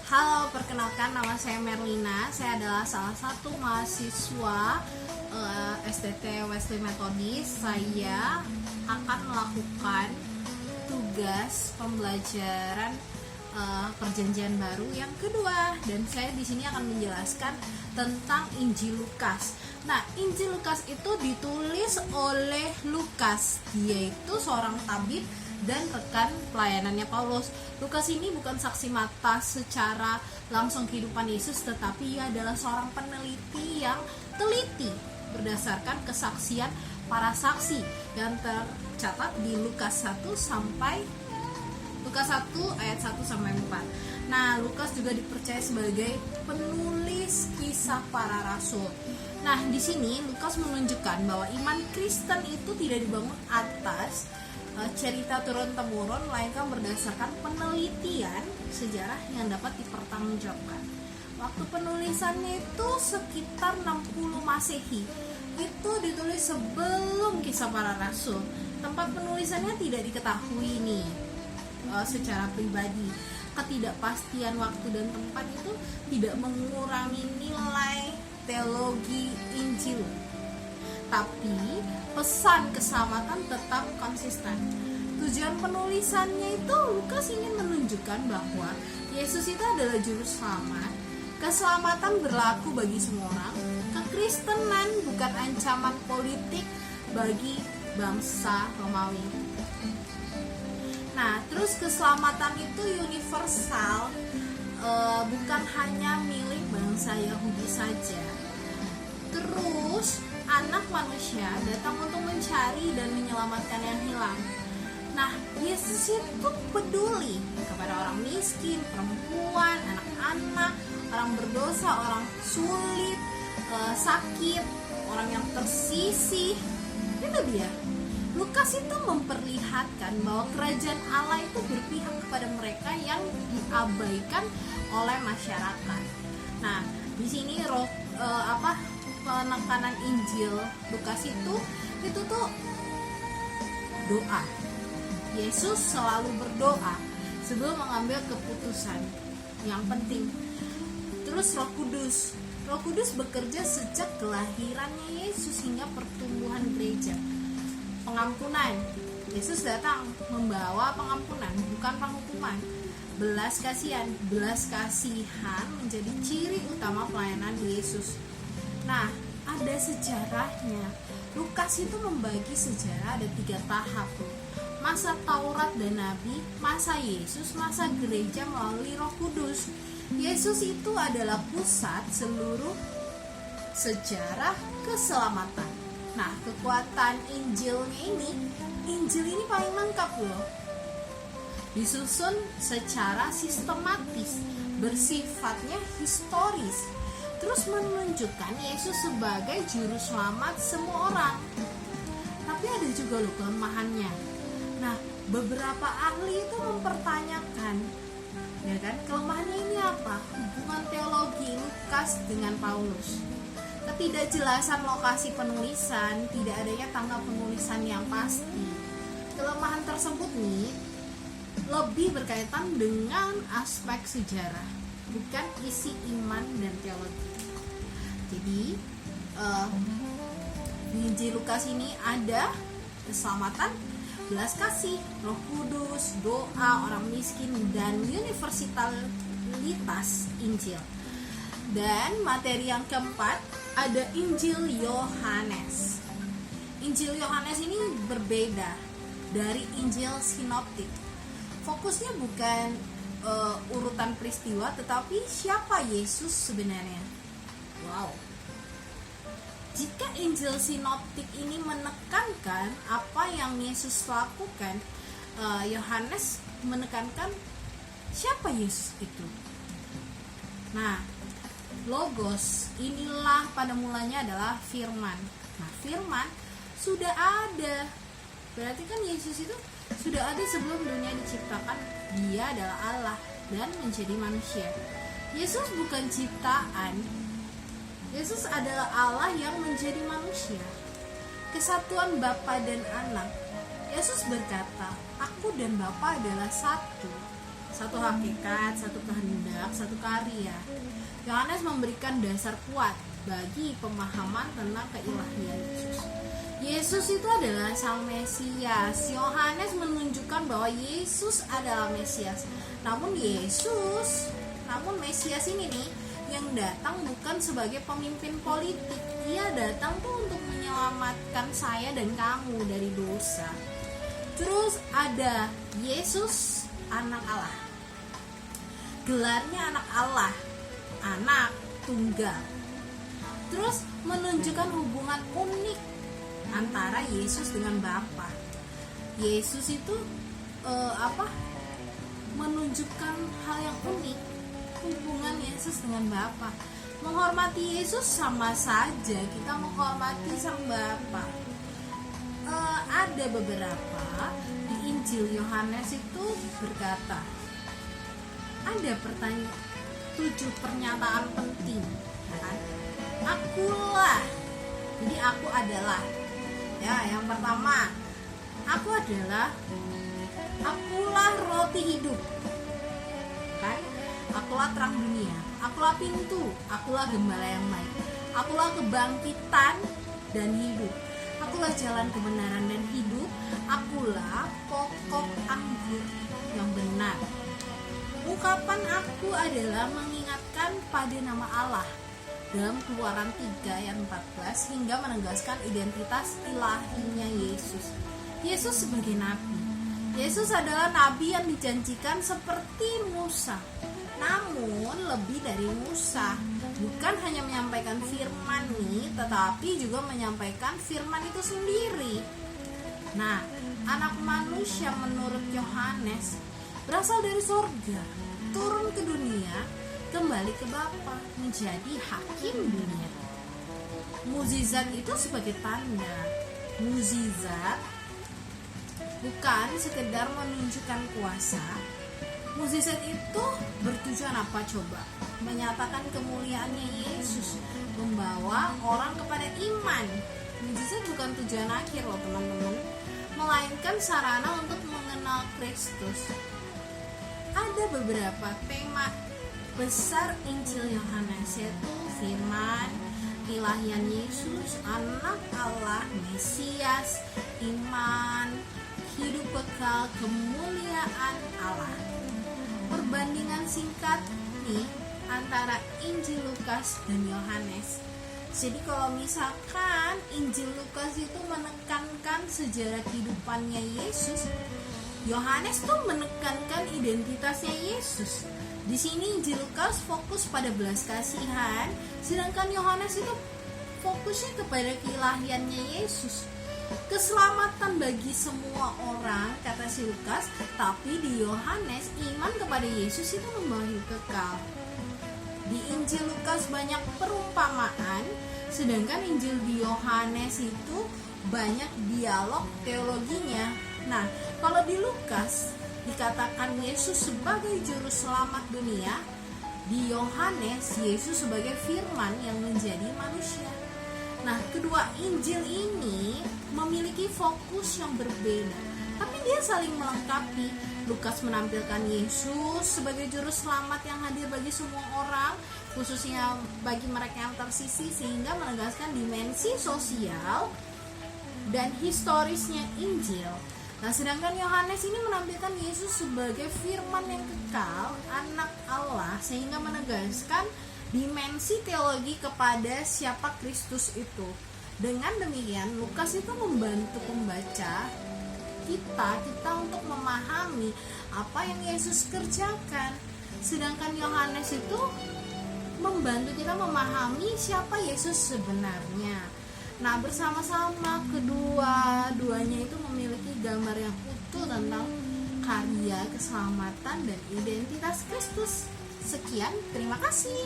Halo, perkenalkan nama saya Merlina. Saya adalah salah satu mahasiswa STT Wesley Methodist. Saya akan melakukan tugas pembelajaran Perjanjian Baru yang kedua, dan saya di sini akan menjelaskan tentang Injil Lukas. Nah, Injil Lukas itu ditulis oleh Lukas. Dia itu seorang tabib dan rekan pelayanannya Paulus. Lukas ini bukan saksi mata secara langsung kehidupan Yesus, tetapi ia adalah seorang peneliti yang teliti berdasarkan kesaksian para saksi yang tercatat di Lukas 1 ayat 1 sampai 4. Nah, Lukas juga dipercaya sebagai penulis kisah para rasul. Nah, di sini Lukas menunjukkan bahwa iman Kristen itu tidak dibangun atas cerita turun-temurun, melainkan berdasarkan penelitian sejarah yang dapat dipertanggungjawabkan. Waktu penulisannya itu sekitar 60 Masehi. Itu ditulis sebelum kisah para rasul. Tempat penulisannya tidak diketahui nih secara pribadi. Ketidakpastian waktu dan tempat itu tidak mengurangi nilai teologi Injil, tapi pesan keselamatan tetap konsisten. Tujuan penulisannya itu Lukas ingin menunjukkan bahwa Yesus itu adalah juru selamat. Keselamatan berlaku bagi semua orang. Kekristenan bukan ancaman politik bagi bangsa Romawi. Nah, terus keselamatan itu universal, bukan hanya milik bangsa Yahudi saja. Terus Anak manusia datang untuk mencari dan menyelamatkan yang hilang. Nah, Yesus itu peduli kepada orang miskin, perempuan, anak-anak, orang berdosa, orang sulit, sakit, orang yang tersisih. Itu dia. Lukas itu memperlihatkan bahwa kerajaan Allah itu berpihak kepada mereka yang diabaikan oleh masyarakat. Nah, di sini penekanan Injil Lukas itu tuh doa. Yesus selalu berdoa sebelum mengambil keputusan yang penting. Terus Roh Kudus bekerja sejak kelahirannya Yesus hingga pertumbuhan gereja. Pengampunan. Yesus datang membawa pengampunan, bukan penghukuman. Belas kasihan menjadi ciri utama pelayanan Yesus. Nah, ada sejarahnya. Lukas itu membagi sejarah ada 3 tahap. Masa Taurat dan Nabi, masa Yesus, masa gereja melalui Roh Kudus. Yesus itu adalah pusat seluruh sejarah keselamatan. Nah, kekuatan Injil ini paling lengkap loh. Disusun secara sistematis, bersifatnya historis. Terus menunjukkan Yesus sebagai juru selamat semua orang. Tapi ada juga loh kelemahannya. Nah, beberapa ahli itu mempertanyakan, ya kan, kelemahannya ini apa? Hubungan teologi Lukas dengan Paulus. Ketidakjelasan lokasi penulisan, tidak adanya tanggal penulisan yang pasti. Kelemahan tersebut nih lebih berkaitan dengan aspek sejarah, bukan isi iman dan teologi. Jadi di Injil Lukas ini ada keselamatan, belas kasih, Roh Kudus, doa, orang miskin, dan universalitas Injil. Dan materi yang keempat ada Injil Yohanes. Injil Yohanes ini berbeda dari Injil Sinoptik. Fokusnya bukan urutan peristiwa, tetapi siapa Yesus sebenarnya. Wow. Jika Injil Sinoptik ini menekankan apa yang Yesus lakukan, Yohanes menekankan siapa Yesus itu. Nah, Logos inilah pada mulanya adalah firman. Nah, firman sudah ada. Berarti kan Yesus itu sudah ada sebelum dunia diciptakan. Dia adalah Allah dan menjadi manusia. Yesus bukan ciptaan. Yesus adalah Allah yang menjadi manusia. Kesatuan Bapa dan Anak. Yesus berkata, "Aku dan Bapa adalah satu." satu hakikat, satu kehendak, satu karya. Yohanes memberikan dasar kuat bagi pemahaman tentang keilahian Yesus. Yesus itu adalah Sang Mesias. Yohanes menunjukkan bahwa Yesus adalah Mesias. Namun Mesias ini nih yang datang bukan sebagai pemimpin politik. Ia datang tuh untuk menyelamatkan saya dan kamu dari dosa. Terus ada Yesus anak Allah. Gelarnya anak Allah, anak tunggal. Terus menunjukkan hubungan unik antara Yesus dengan Bapa. Yesus itu menunjukkan hal yang unik, hubungan Yesus dengan Bapa. Menghormati Yesus sama saja kita menghormati Sang Bapa. Ada beberapa di Injil Yohanes itu berkata, ada 7 pernyataan penting, kan? Akulah, jadi aku adalah. Ya, yang pertama, akulah roti hidup, kan? Akulah terang dunia, akulah pintu, akulah gembala yang baik, akulah kebangkitan dan hidup, akulah jalan kebenaran dan hidup, akulah pokok anggur yang benar. Ungkapan aku adalah mengingatkan pada nama Allah dalam Keluaran 3 ayat 14 hingga menegaskan identitas ilahinya Yesus. Yesus sebagai nabi. Yesus adalah nabi yang dijanjikan seperti Musa. Namun lebih dari Musa, bukan hanya menyampaikan firman nih, tetapi juga menyampaikan firman itu sendiri. Nah, anak manusia menurut Yohanes berasal dari surga, turun ke dunia, kembali ke Bapa, menjadi hakim dunia. Mukjizat itu sebagai tanda. Mukjizat bukan sekedar menunjukkan kuasa. Mukjizat itu bertujuan apa coba? Menyatakan kemuliaannya Yesus, membawa orang kepada iman. Mukjizat bukan tujuan akhir loh teman-teman, melainkan sarana untuk mengenal Kristus. Ada beberapa tema besar Injil Yohanes, yaitu firman, keilahian Yesus, anak Allah, Mesias, iman, hidup kekal, kemuliaan Allah. Perbandingan singkat nih antara Injil Lukas dan Yohanes. Jadi kalau misalkan Injil Lukas itu menekankan sejarah kehidupannya Yesus, Yohanes tuh menekankan identitasnya Yesus. Di sini Injil Lukas fokus pada belas kasihan, sedangkan Yohanes itu fokusnya kepada keilahiannya Yesus. Keselamatan bagi semua orang, kata si Lukas, tapi di Yohanes iman kepada Yesus itu membawa hidup kekal. Di Injil Lukas banyak perumpamaan, sedangkan Injil di Yohanes itu banyak dialog teologinya. Nah, kalau di Lukas dikatakan Yesus sebagai juru selamat dunia, di Yohanes Yesus sebagai firman yang menjadi manusia. Nah, kedua Injil ini memiliki fokus yang berbeda, tapi dia saling melengkapi. Lukas menampilkan Yesus sebagai juru selamat yang hadir bagi semua orang, khususnya bagi mereka yang tersisih, sehingga menegaskan dimensi sosial dan historisnya Injil. Nah, sedangkan Yohanes ini menampilkan Yesus sebagai firman yang kekal, anak Allah, sehingga menegaskan dimensi teologi kepada siapa Kristus itu. Dengan demikian, Lukas itu membantu pembaca kita untuk memahami apa yang Yesus kerjakan. Sedangkan Yohanes itu membantu kita memahami siapa Yesus sebenarnya. Nah, bersama-sama kedua-duanya itu memiliki gambar yang utuh tentang karya keselamatan dan identitas Kristus. Sekian, terima kasih.